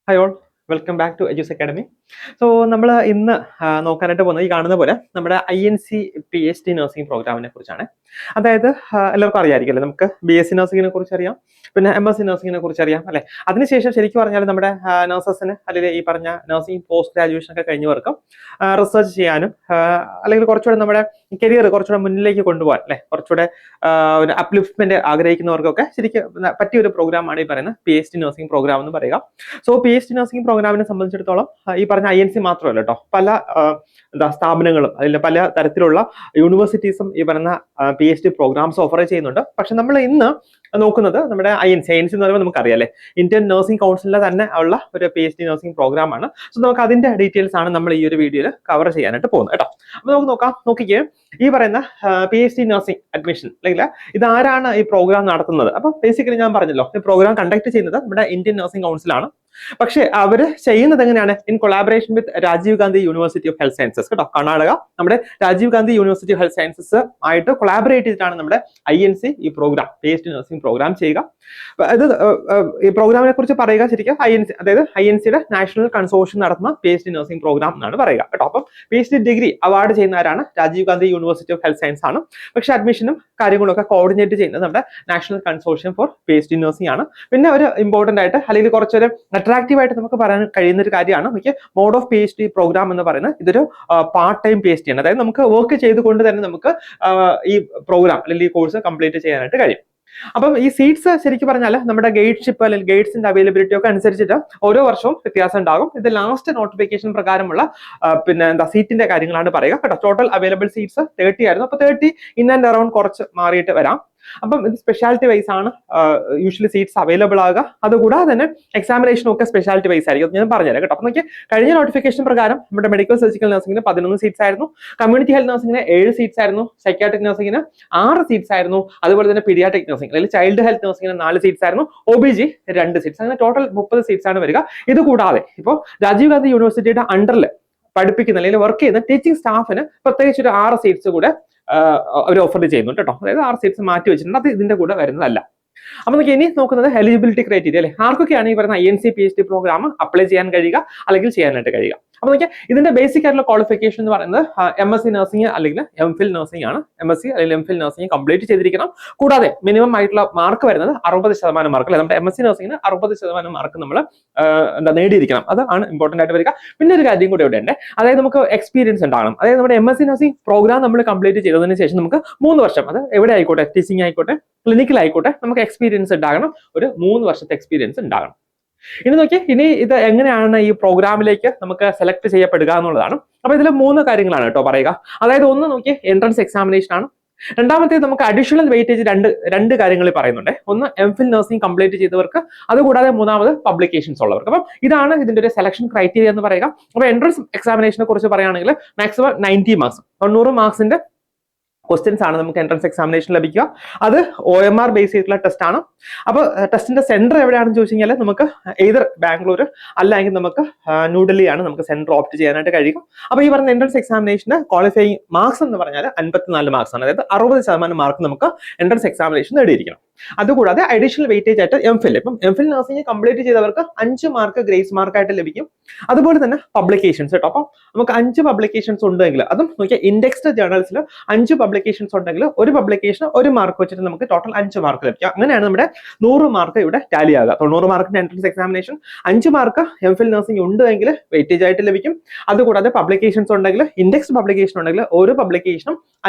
Hi all, welcome back to Edus Academy. So, നമ്മൾ ഇന്ന് നോക്കാനായിട്ട് പോകുന്നത് ഈ കാണുന്ന പോലെ നമ്മുടെ INC PhD നഴ്സിംഗ് പ്രോഗ്രാമിനെ കുറിച്ചാണ്. അതായത് എല്ലാവർക്കും അറിയാമായിരിക്കും, നമുക്ക് BSc നഴ്സിംഗിനെ കുറിച്ച് അറിയാം, പിന്നെ MSc നഴ്സിംഗിനെ കുറിച്ച് അറിയാം അല്ലെ. അതിനുശേഷം ശരിക്കും പറഞ്ഞാൽ നമ്മുടെ നഴ്സസിന് അല്ലെങ്കിൽ ഈ പറഞ്ഞ നഴ്സിംഗ് പോസ്റ്റ് ഗ്രാജുവേഷൻ ഒക്കെ കഴിഞ്ഞവർക്ക് റിസർച്ച് ചെയ്യാനും അല്ലെങ്കിൽ കുറച്ചുകൂടെ നമ്മുടെ കരിയർ കുറച്ചുകൂടെ മുന്നിലേക്ക് കൊണ്ടുപോകാൻ അല്ലെ, കുറച്ചുകൂടെ ഒരു അപ്ലിഫ്റ്റ്മെന്റ് ആഗ്രഹിക്കുന്നവർക്കൊക്കെ ശരിക്കും പറ്റിയ ഒരു പ്രോഗ്രാമാണ് ഈ പറയുന്ന PhD നഴ്സിംഗ് പ്രോഗ്രാം എന്ന് പറയുക. സോ PhD നഴ്സിംഗ് പ്രോഗ്രാമിനെ സംബന്ധിച്ചിടത്തോളം ഈ പറഞ്ഞ INC മാത്രമല്ല കേട്ടോ, പല സ്ഥാപനങ്ങളും അതിൽ പല തരത്തിലുള്ള യൂണിവേഴ്സിറ്റീസും ഈ പറയുന്ന PhD പ്രോഗ്രാംസ് ഓഫർ ചെയ്യുന്നുണ്ട്. പക്ഷെ നമ്മൾ ഇന്ന് നോക്കുന്നത് നമ്മുടെ INC എന്ന് പറയുമ്പോൾ നമുക്കറിയാം, ഇന്ത്യൻ നഴ്സിംഗ് കൗൺസിലിന്റെ തന്നെ ഉള്ള ഒരു PhD നഴ്സിംഗ് പ്രോഗ്രാം ആണ്. സോ നമുക്ക് അതിന്റെ ഡീറ്റെയിൽസ് ആണ് നമ്മൾ ഈ ഒരു വീഡിയോയിൽ കവർ ചെയ്യാനായിട്ട് പോകുന്നത് കേട്ടോ. അപ്പൊ നമുക്ക് നോക്കിക്കേ, ഈ പറയുന്ന PhD നഴ്സിംഗ് അഡ്മിഷൻ അല്ലെങ്കിൽ ഇതാരാണ് ഈ പ്രോഗ്രാം നടത്തുന്നത്? അപ്പൊ ബേസിക്കലി ഞാൻ പറഞ്ഞല്ലോ, ഈ പ്രോഗ്രാം കണ്ടക്ട് ചെയ്യുന്നത് നമ്മുടെ ഇന്ത്യൻ നഴ്സിംഗ് കൗൺസിലാണ്. പക്ഷെ അവര് ചെയ്യുന്നത് എങ്ങനെയാണ്? In collaboration with Rajiv Gandhi university of health sciences കേട്ടോ, കർണാടക. നമ്മുടെ Rajiv Gandhi university of health sciences ആയിട്ട് കൊളാബറേറ്റ് ചെയ്തിട്ടാണ് നമ്മുടെ INC ഈ പ്രോഗ്രാം PhD നഴ്സിംഗ് പ്രോഗ്രാം ചെയ്യുക. ഇത് ഈ പ്രോഗ്രാമിനെ കുറിച്ച് പറയുക ശരിക്കും INC, അതായത് INCയുടെ നാഷണൽ കൺസോർഷ്യം നടത്തുന്ന PhD നഴ്സിംഗ് പ്രോഗ്രാം എന്നാണ് പറയുക കേട്ടോ. അപ്പം PhD ഡിഗ്രി അവാർഡ് ചെയ്യുന്നവരാണ് Rajiv Gandhi university of health science ആണ്. പക്ഷെ അഡ്മിഷനും കാര്യങ്ങളൊക്കെ കോർഡിനേറ്റ് ചെയ്യുന്നത് നമ്മുടെ national consortium for PhD nursing ആണ്. പിന്നെ ഒരു ഇമ്പോർട്ടന്റ് ആയിട്ട് അല്ലെങ്കിൽ കുറച്ചൊരു അട്രാക്റ്റീവ് ആയിട്ട് നമുക്ക് പറയാൻ കഴിയുന്ന ഒരു കാര്യമാണ് നമുക്ക് മോഡ് ഓഫ് PhD പ്രോഗ്രാം എന്ന് പറയുന്നത്. ഇതൊരു പാർട്ട് ടൈം PhD ആണ്, അതായത് നമുക്ക് വർക്ക് ചെയ്തുകൊണ്ട് തന്നെ നമുക്ക് ഈ പ്രോഗ്രാം അല്ലെങ്കിൽ ഈ കോഴ്സ് കംപ്ലീറ്റ് ചെയ്യാനായിട്ട് കഴിയും. അപ്പം ഈ സീറ്റ്സ് ശരിക്കും പറഞ്ഞാൽ നമ്മുടെ ഗൈഡ്ഷിപ്പ് അല്ലെങ്കിൽ ഗൈഡ്സിന്റെ അവൈലബിലിറ്റി ഒക്കെ അനുസരിച്ചിട്ട് ഓരോ വർഷവും വ്യത്യാസം ഉണ്ടാകും. ഇത് ലാസ്റ്റ് നോട്ടിഫിക്കേഷൻ പ്രകാരമുള്ള പിന്നെ സീറ്റിന്റെ കാര്യങ്ങളാണ് പറയുക കേട്ടോ. ടോട്ടൽ അവൈലബിൾ സീറ്റ്സ് 30 ആയിരുന്നു. അപ്പൊ 30 ഇൻ ആൻഡ് അറൌണ്ട് കുറച്ച് മാറിയിട്ട് വരാം. അപ്പം ഇത് സ്പെഷ്യാലിറ്റി വൈസ് ആണ് യൂഷ്വലി സീറ്റ്സ് അവൈലബിൾ ആകുക. അതുകൂടാതെ തന്നെ എക്സാമിനേഷനും ഒക്കെ സ്പെഷ്യാലിറ്റി വൈസ് ആയിരിക്കും, ഞാൻ പറഞ്ഞുതരാം കേട്ടോ. അപ്പൊ നോക്കി, കഴിഞ്ഞ നോട്ടിഫിക്കേഷൻ പ്രകാരം നമ്മുടെ മെഡിക്കൽ സർജിക്കൽ നഴ്സിംഗിന് 11 സീറ്റ്സ് ആയിരുന്നു, കമ്മ്യൂണിറ്റി ഹെൽത്ത് നഴ്സിംഗിന് 7 സീറ്റ്സ് ആയിരുന്നു, സൈക്യാട്രിക് നഴ്സിംഗിന് 6 സീറ്റ്സ് ആയിരുന്നു, അതുപോലെ തന്നെ പീഡിയാട്രിക് നഴ്സിംഗ് അല്ലെങ്കിൽ ചൈൽഡ് ഹെൽത്ത് നഴ്സിംഗിന് 4 സീറ്റ്സ് ആയിരുന്നു, OBG 2 സീറ്റ്സ്, അങ്ങനെ ടോട്ടൽ 30 സീറ്റ്സ് ആണ് വരിക. ഇത് കൂടാതെ ഇപ്പോൾ രാജീവ് ഗാന്ധി യൂണിവേഴ്സിറ്റിയുടെ അണ്ടറിൽ പഠിപ്പിക്കുന്ന അല്ലെങ്കിൽ വർക്ക് ചെയ്യുന്ന ടീച്ചിങ് സ്റ്റാഫിന് പ്രത്യേകിച്ച് ഒരു 6 സീറ്റ്സ് കൂടെ അവർ ഓഫർ ചെയ്യുന്നുണ്ട് കേട്ടോ. അതായത് 6 സീറ്റ്സ് മാറ്റി വെച്ചിട്ടുണ്ട്, അത് ഇതിന്റെ കൂടെ വരുന്നതല്ല. അപ്പൊ നമുക്ക് ഇനി നോക്കുന്നത് എലിജിബിലിറ്റി ക്രൈറ്റീരിയ അല്ലെ, ആർക്കൊക്കെയാണ് ഈ പറയുന്ന INC PhD പ്രോഗ്രാം അപ്ലൈ ചെയ്യാൻ കഴിയുക അല്ലെങ്കിൽ ചെയ്യാനായിട്ട് കഴിയുക. അപ്പൊ നോക്കിയാൽ ഇതിന്റെ ബേസിക് ആയിട്ടുള്ള ക്വാളിഫിക്കേഷൻ എന്ന് പറയുന്നത് MSc നഴ്സിംഗ് അല്ലെങ്കിൽ MPhil നഴ്സിംഗ് ആണ്. MSc അല്ലെങ്കിൽ MPhil നഴ്സിംഗ് കംപ്ലീറ്റ് ചെയ്തിരിക്കണം. കൂടാതെ മിനിമം ആയിട്ടുള്ള മാർക്ക് വരുന്നത് 60% മാർക്ക് അല്ലെ. നമ്മുടെ MSc നഴ്സിംഗിന് 60% മാർക്ക് നമ്മൾ നേടിയിരിക്കണം, അതാണ് ഇമ്പോർട്ടന്റ് ആയിട്ട് വരിക. പിന്നെ ഒരു കാര്യം കൂടി ഇവിടെ ഉണ്ട്, അതായത് നമുക്ക് എക്സ്പീരിയൻസ് ഉണ്ടാകണം. അതായത് നമ്മുടെ MSc നഴ്സിംഗ് പ്രോഗ്രാം നമ്മൾ കംപ്ലീറ്റ് ചെയ്തതിന് ശേഷം നമുക്ക് 3 വർഷം, അത് എവിടെ ആയിക്കോട്ടെ, ടീച്ചിങ് ആയിക്കോട്ടെ ക്ലിനിക്കൽ ആയിക്കോട്ടെ, നമുക്ക് എക്സ്പീരിയൻസ് ഉണ്ടാകണം. ഒരു 3 വർഷത്തെ എക്സ്പീരിയൻസ് ഉണ്ടാകണം. ഇനി നോക്കി, ഇനി ഇത് എങ്ങനെയാണ് ഈ പ്രോഗ്രാമിലേക്ക് നമുക്ക് സെലക്ട് ചെയ്യപ്പെടുക എന്നുള്ളതാണ്. അപ്പൊ ഇതിൽ 3 കാര്യങ്ങളാണ് കേട്ടോ പറയുക. അതായത് ഒന്ന് നോക്കി, എൻട്രൻസ് എക്സാമിനേഷൻ ആണ്. രണ്ടാമത്തേത് നമുക്ക് അഡീഷണൽ വെയിറ്റേജ് രണ്ട് കാര്യങ്ങൾ പറയുന്നുണ്ട്. ഒന്ന് MPhil നഴ്സിംഗ് കംപ്ലീറ്റ് ചെയ്തവർക്ക്, അതുകൂടാതെ മൂന്നാമത് പബ്ലിക്കേഷൻസ് ഉള്ളവർക്ക്. അപ്പം ഇതാണ് ഇതിന്റെ ഒരു സെലക്ഷൻ ക്രൈറ്റീരിയ എന്ന് പറയുക. അപ്പൊ എൻട്രൻസ് എക്സാമിനേഷനെ കുറിച്ച് പറയുകയാണെങ്കിൽ മാക്സിമം 90 മാർക്സ്, 90 മാർക്സിന്റെ ക്വസ്റ്റ്യൻസ് ആണ് നമുക്ക് എൻട്രൻസ് എക്സാമിനേഷൻ ലഭിക്കുക. അത് OMR ബേസ് ചെയ്തിട്ടുള്ള ടെസ്റ്റ് ആണ്. അപ്പോൾ ടെസ്റ്റിന്റെ സെന്റർ എവിടെയാണെന്ന് ചോദിച്ചു കഴിഞ്ഞാൽ നമുക്ക് either ബാംഗ്ലൂർ അല്ലെങ്കിൽ നമുക്ക് ന്യൂഡൽഹിയാണ് നമുക്ക് സെന്റർ ഓപ്റ്റ് ചെയ്യാനായിട്ട് കഴിയും. അപ്പോൾ ഈ പറഞ്ഞ എൻട്രൻസ് എക്സാമിനേഷന്റെ ക്വാളിഫയിങ് മാർക്സ് എന്ന് പറഞ്ഞാൽ 54 മാർക്സ് ആണ്. അതായത് 60% മാർക്ക് നമുക്ക് എൻട്രൻസ് എക്സാമിനേഷൻ നേടിയിരിക്കണം. അതുകൂടാതെ അഡീഷണൽ വെയിറ്റേജ് ആയിട്ട് MPhil, ഇപ്പം MPhil നഴ്സിംഗ് കംപ്ലീറ്റ് ചെയ്തവർക്ക് 5 മാർക്ക് ഗ്രേസ് മാർക്കായിട്ട് ലഭിക്കും. അതുപോലെ തന്നെ പബ്ലിക്കേഷൻസ് കേട്ടോ. അപ്പം നമുക്ക് 5 പബ്ലിക്കേഷൻസ് ഉണ്ടെങ്കിൽ, അതും നോക്കിയാൽ ഇൻഡെക്സ്ഡ് ജേർണൽസിൽ 5 പബ്ലിക്കേഷൻസ് ഉണ്ടെങ്കിൽ ഒരു പബ്ലിക്കേഷൻ 1 മാർക്ക് വെച്ചിട്ട് നമുക്ക് ടോട്ടൽ 5 മാർക്ക് ലഭിക്കും. അങ്ങനെയാണ് നമ്മുടെ 100 മാർക്ക് ഇവിടെ ടാലി ആകുക. 90 മാർക്കിന്റെ entrance examination, 5 mark MPhil nursing ഉണ്ടെങ്കിൽ വെയിറ്റേജ് ആയിട്ട് ലഭിക്കും. അതുകൂടാതെ പബ്ലിക്കേഷൻസ് ഉണ്ടെങ്കിൽ, ഇൻഡെക്സ്ഡ് പബ്ലിക്കേഷൻ ഉണ്ടെങ്കിൽ ഓരോ പബ്ലിക്കേഷനും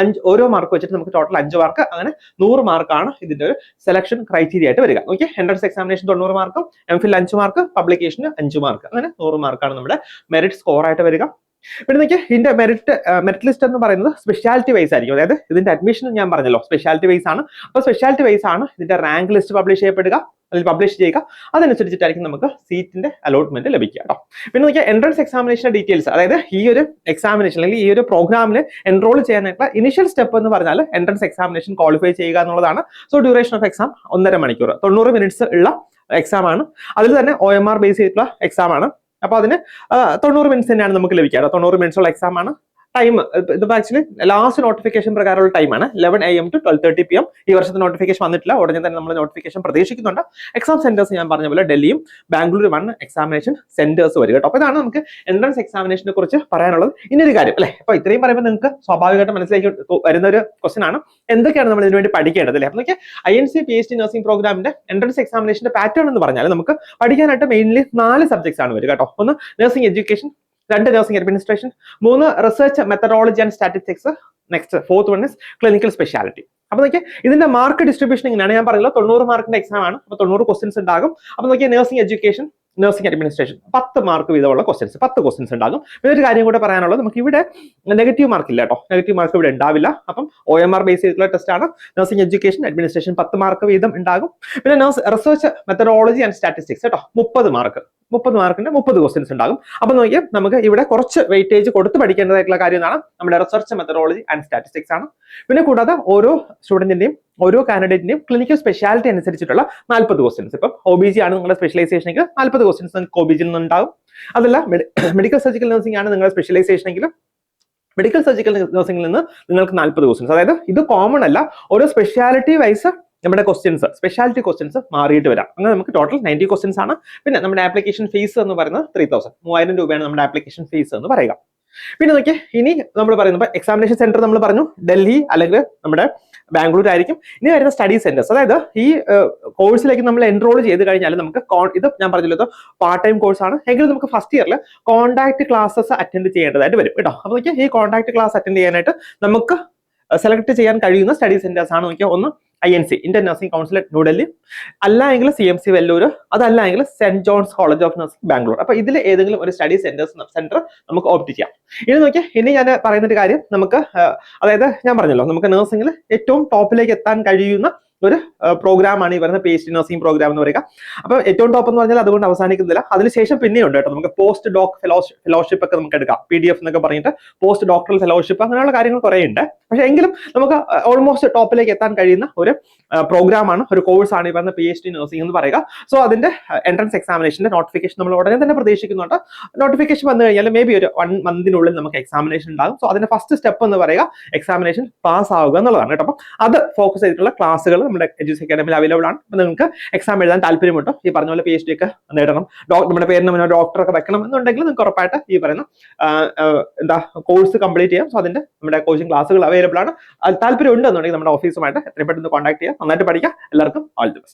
ഓരോ മാർക്ക് വെച്ചിട്ട് നമുക്ക് ടോട്ടൽ 5 മാർക്ക്, അങ്ങനെ 100 മാർക്കാണ് ഇതിന്റെ ഒരു സെലക്ഷൻ ക്രൈറ്റീരിയ ആയിട്ട് വരിക. ഓക്കെ, എൻട്രൻസ് എക്സാമിനേഷൻ 90 മാർക്കും, MPhil 5 മാർക്ക്, പബ്ലിക്കേഷന് 5 മാർക്ക്, അങ്ങനെ 100 മാർക്കാണ് നമ്മുടെ മെറിറ്റ് സ്കോർ ആയിട്ട് വരിക. പിന്നെ നോക്കിയാൽ ഇതിന്റെ മെറിറ്റ് ലിസ്റ്റ് എന്ന് പറയുന്നത് സ്പെഷ്യാലിറ്റി വൈസ് ആയിരിക്കും. അതായത് ഇതിന്റെ അഡ്മിഷൻ ഞാൻ പറഞ്ഞല്ലോ സ്പെഷ്യാലിറ്റി വൈസ് ആണ്. അപ്പോൾ സ്പെഷ്യാലിറ്റി വൈസ് ആണ് ഇതിന്റെ റാങ്ക് ലിസ്റ്റ് പബ്ലിഷ് ചെയ്യപ്പെടുക, അതിൽ പബ്ലിഷ് ചെയ്യുക. അതനുസരിച്ചിട്ടായിരിക്കും നമുക്ക് സീറ്റിന്റെ അലോട്ട്മെന്റ് ലഭിക്കുക കേട്ടോ. പിന്നെ നോക്കിയാൽ എൻട്രൻസ് എക്സാമിനേഷൻ ഡീറ്റെയിൽസ്, അതായത് ഈ ഒരു എക്സാമിനേഷൻ അല്ലെങ്കിൽ ഈ ഒരു പ്രോഗ്രാമിൽ എൻറോൾ ചെയ്യാനായിട്ടുള്ള ഇനിഷ്യൽ സ്റ്റെപ്പ് എന്ന് പറഞ്ഞാൽ എൻട്രൻസ് എക്സാമിനേഷൻ ക്വാളിഫൈ ചെയ്യുക എന്നുള്ളതാണ്. സോ ഡ്യൂറേഷൻ ഓഫ് എക്സാം 1.5 മണിക്കൂർ, 90 മിനിറ്റ്സ് ഉള്ള എക്സാം ആണ്. അതിൽ തന്നെ OMR ബേസ് ചെയ്തിട്ടുള്ള എക്സാം ആണ്. അപ്പൊ അതിന് 90 മിനിറ്റ്സ് തന്നെയാണ് നമുക്ക് ലഭിക്കുക. 90 മിനിറ്റ്സ് ഉള്ള എക്സാം ആണ്. ടൈം ഇതിപ്പോൾ ആക്ച്വലി ലാസ്റ്റ് നോട്ടിഫിക്കേഷൻ പ്രകാരമുള്ള ടൈമാണ് 11 AM to 12:30 PM. ഈ വർഷത്തെ നോട്ടിഫിക്കേഷൻ വന്നിട്ടില്ല, ഉടനെ തന്നെ നമ്മൾ നോട്ടിഫിക്കേഷൻ പ്രതീക്ഷിക്കുന്നുണ്ട്. എക്സാം സെന്റേഴ്സ് ഞാൻ പറഞ്ഞ പോലെ ഡൽഹിയും ബാംഗ്ലൂർ 1 എക്സാമിനേഷൻ സെന്റേഴ്സ് വരും കേട്ടോ. അപ്പോൾ ഇതാണ് നമുക്ക് എൻട്രൻസ് എക്സാമിനേഷനെ കുറിച്ച് പറയാനുള്ളത്. ഇന്നൊരു കാര്യം അല്ലേ, അപ്പോൾ ഇത്രയും പറയുമ്പോൾ നിങ്ങൾക്ക് സ്വാഭാവികമായിട്ട് മനസ്സിലേക്ക് വരുന്ന ഒരു ക്വസ്റ്റൻ ആണ്, എന്തൊക്കെയാണ് നമ്മൾ ഇതിനു വേണ്ടി പഠിക്കേണ്ടത് അല്ലേ. അപ്പോൾ നോക്കിയാൽ INC PhD നഴ്സിംഗ് പ്രോഗ്രാമിന്റെ എൻട്രൻസ് എക്സാമിനേഷന്റെ പാറ്റേൺ എന്ന് പറഞ്ഞാൽ നമുക്ക് പഠിക്കാനായിട്ട് മെയിൻലി 4 സബ്ജക്ട്സ് ആണ് വരിക കേട്ടോ. ഒന്ന് nursing education, 2 nursing administration, 3 research methodology and statistics, next 4th one is clinical speciality. അപ്പോൾ നോക്കിയാൽ ഇതിന്റെ മാർക്ക് ഡിസ്ട്രിബ്യൂഷൻ ഇങ്ങനെയാണ്. ഞാൻ പറയുന്നത് 90 മാർക്കിന്റെ എക്സാം ആണ്, അപ്പോൾ 90 ക്വസ്റ്റ്യൻസ് ഉണ്ടാകും. അപ്പോൾ നോക്കിയാൽ nursing education, nursing administration 10 mark വീതമുള്ള ക്വസ്റ്റ്യൻസ്, 10 ക്വസ്റ്റ്യൻസ് ഉണ്ടാകും. പിന്നെ ഒരു കാര്യം കൂടെ പറയാനുള്ളത്, നമുക്ക് ഇവിടെ നെഗറ്റീവ് മാർക്ക് ഇല്ല കേട്ടോ, നെഗറ്റീവ് മാർക്ക് ഇവിടെ ഉണ്ടാവില്ല. അപ്പം OMR ബേസ് ചെയ്തിട്ടുള്ള ടെസ്റ്റ് ആണ്. നഴ്സിംഗ് എഡ്യൂക്കേഷൻ, അഡ്മിനിസ്ട്രേഷൻ 10 മാർക്ക് വീതം ഉണ്ടാകും. പിന്നെ റിസർച്ച് മെത്തഡോളജി ആൻഡ് സ്റ്റാറ്റിസ്റ്റിക്സ് കേട്ടോ 30 മാർക്ക്, 30 മാർക്കിന്റെ 30 ക്വസ്റ്റ്യൻസ് ഉണ്ടാകും. അപ്പൊ നോക്കിയാൽ നമുക്ക് ഇവിടെ കുറച്ച് വെയിറ്റേജ് കൊടുത്ത് പഠിക്കേണ്ടതായിട്ടുള്ള കാര്യം എന്നാണ് നമ്മുടെ റിസർച്ച് മെത്തഡോളജി ആൻഡ് സ്റ്റാറ്റിസ്റ്റിക്സ് ആണ്. പിന്നെ കൂടാതെ ഓരോ സ്റ്റുഡന്റിന്റെയും ഓരോ കാൻഡിഡേറ്റിന്റെയും ക്ലിനിക്കൽ സ്പെഷ്യാലിറ്റി അനുസരിച്ചിട്ടുള്ള 40 ക്വസ്റ്റ്യൻസ്. ഇപ്പം OBG ആണ് നിങ്ങളുടെ സ്പെഷ്യലൈസേഷൻ എങ്കിൽ 40 ക്വസ്റ്റ്യൻസ് നിങ്ങൾക്ക് OBGയിൽ നിന്നുണ്ടാകും. അതല്ല മെഡിക്കൽ സർജിക്കൽ നഴ്സിംഗ് ആണ് നിങ്ങളുടെ സ്പെഷ്യലൈസേഷൻ എങ്കിൽ മെഡിക്കൽ സർജിക്കൽ നഴ്സിംഗിൽ നിന്ന് നിങ്ങൾക്ക് 40 ക്വസ്റ്റ്യൻസ്. അതായത് ഇത് കോമൺ അല്ല, ഓരോ സ്പെഷ്യാലിറ്റി വൈസ് നമ്മുടെ ക്വസ്റ്റ്യൻസ്, സ്പെഷ്യാലിറ്റി ക്വസ്റ്റ്യൻസ് മാറിയിട്ട് വരാം. അങ്ങനെ നമുക്ക് ടോട്ടൽ 90 ക്വസ്റ്റ്യൻസ് ആണ്. പിന്നെ നമ്മുടെ ആപ്ലിക്കേഷൻ ഫീസ് എന്ന് പറയുന്നത് 3000 രൂപയാണ് നമ്മുടെ ആപ്ലിക്കേഷൻ ഫീസ് എന്ന് പറയുക. പിന്നെ നോക്കിയേ, ഇനി നമ്മൾ പറയുന്നത് എക്സാമിനേഷൻ സെന്റർ നമ്മൾ പറഞ്ഞു ഡൽഹി അല്ലെങ്കിൽ നമ്മുടെ ബാംഗ്ലൂർ ആയിരിക്കും. ഇനി വരുന്ന സ്റ്റഡി സെന്റേഴ്സ്, അതായത് ഈ കോഴ്സിലേക്ക് നമ്മൾ എൻറോൾ ചെയ്ത് കഴിഞ്ഞാൽ നമുക്ക് ഇത് ഞാൻ പറഞ്ഞല്ലോ, ഇത് പാർട്ട് ടൈം കോഴ്സ് ആണ് എങ്കിലും നമുക്ക് ഫസ്റ്റ് ഇയറിൽ കോൺടാക്ട് ക്ലാസ്സസ് അറ്റൻഡ് ചെയ്യേണ്ടതായിട്ട് വരും കേട്ടോ. അപ്പോൾ നോക്കിയാൽ ഈ കോൺടാക്ട് ക്ലാസ് അറ്റൻഡ് ചെയ്യാനായിട്ട് നമുക്ക് സെലക്ട് ചെയ്യാൻ കഴിയുന്ന സ്റ്റഡി സെന്റേഴ്സ് ആണ് നോക്കിയാൽ ഒന്ന് INC Indian nursing council New Delhi, അല്ല എങ്കിൽ CMC വെല്ലൂർ, അതല്ല എങ്കിൽ saint John's college of nursing Bangalore. അപ്പൊ ഇതിൽ ഏതെങ്കിലും ഒരു സ്റ്റഡി സെന്റർ നമുക്ക് ഓപ്റ്റ് ചെയ്യാം. ഇനി നോക്കിയാൽ ഇനി ഞാൻ പറയുന്ന ഒരു കാര്യം, നമുക്ക് അതായത് ഞാൻ പറഞ്ഞല്ലോ നമുക്ക് നഴ്സിംഗിൽ ഏറ്റവും ടോപ്പിലേക്ക് എത്താൻ കഴിയുന്ന ഒരു പ്രോഗ്രാമാണ് ഈ പറയുന്ന PhD നഴ്സിംഗ് പ്രോഗ്രാം എന്ന് പറയുക. അപ്പൊ ഏറ്റവും ടോപ്പ് എന്ന് പറഞ്ഞാൽ അതുകൊണ്ട് അവസാനിക്കുന്നില്ല, അതിനുശേഷം പിന്നെയുണ്ട് കേട്ടോ. നമുക്ക് പോസ്റ്റ് ഡോക് ഫെലോഷിപ്പ് ഒക്കെ നമുക്ക് എടുക്കാം, PDF എന്നൊക്കെ പറഞ്ഞിട്ട് പോസ്റ്റ് ഡോക്ടറൽ ഫെലോഷിപ്പ്, അങ്ങനെയുള്ള കാര്യങ്ങൾ കുറെ ഉണ്ട്. പക്ഷെ എങ്കിലും നമുക്ക് ഓൾമോസ്റ്റ് ടോപ്പിലേക്ക് എത്താൻ കഴിയുന്ന ഒരു പ്രോഗ്രാമാണ്, ഒരു കോഴ്സാണ് ഈ പറയുന്ന PhD നഴ്സിംഗ് എന്ന് പറയുക. സോ അതിന്റെ എൻട്രൻസ് എക്സാമിനേഷന്റെ നോട്ടിഫിക്കേഷൻ നമ്മൾ ഉടനെ തന്നെ പ്രതീക്ഷിക്കുന്നുണ്ട്. നോട്ടിഫിക്കേഷൻ വന്നു കഴിഞ്ഞാൽ മേ ബി ഒരു 1 മന്തിനുള്ളിൽ നമുക്ക് എക്സാമിനേഷൻ ഉണ്ടാകും. സോ അതിന്റെ ഫസ്റ്റ് സ്റ്റെപ്പ് എന്ന് പറയുക എക്സാമിനേഷൻ പാസ് ആവുക എന്നുള്ളതാണ് കേട്ടോ. അപ്പം അത് ഫോക്കസ് ചെയ്തിട്ടുള്ള ക്ലാസ്സുകൾ നമ്മുടെ എഡ്യൂസ് അക്കാഡമിയിൽ അവൈലബിൾ ആണ്. അപ്പോൾ നിങ്ങൾക്ക് എക്സാം എഴുതാൻ താല്പര്യമുണ്ടോ, ഈ പറഞ്ഞ പോലെ PhD ഒക്കെ നേടണം, നമ്മുടെ പേരിന് മുന്നേ ഡോക്ടറൊക്കെ വെക്കണം എന്നുണ്ടെങ്കിൽ നിങ്ങൾക്ക് ഉറപ്പായിട്ട് ഈ പറയുന്ന കോഴ്സ് കംപ്ലീറ്റ് ചെയ്യാം. സോ അതിന്റെ നമ്മുടെ കോച്ചിങ് ക്ലാസ്സുകൾ അവൈലബിൾ ആണ്. താല്പര്യം ഉണ്ടെന്നുണ്ടെങ്കിൽ നമ്മുടെ ഓഫീസുമായിട്ട് എത്രയും പെട്ടെന്ന് കോൺടാക്ട് ചെയ്യാം. നന്നായിട്ട് പഠിക്കാം. എല്ലാവർക്കും ഓൾ ദി ബെസ്റ്റ്.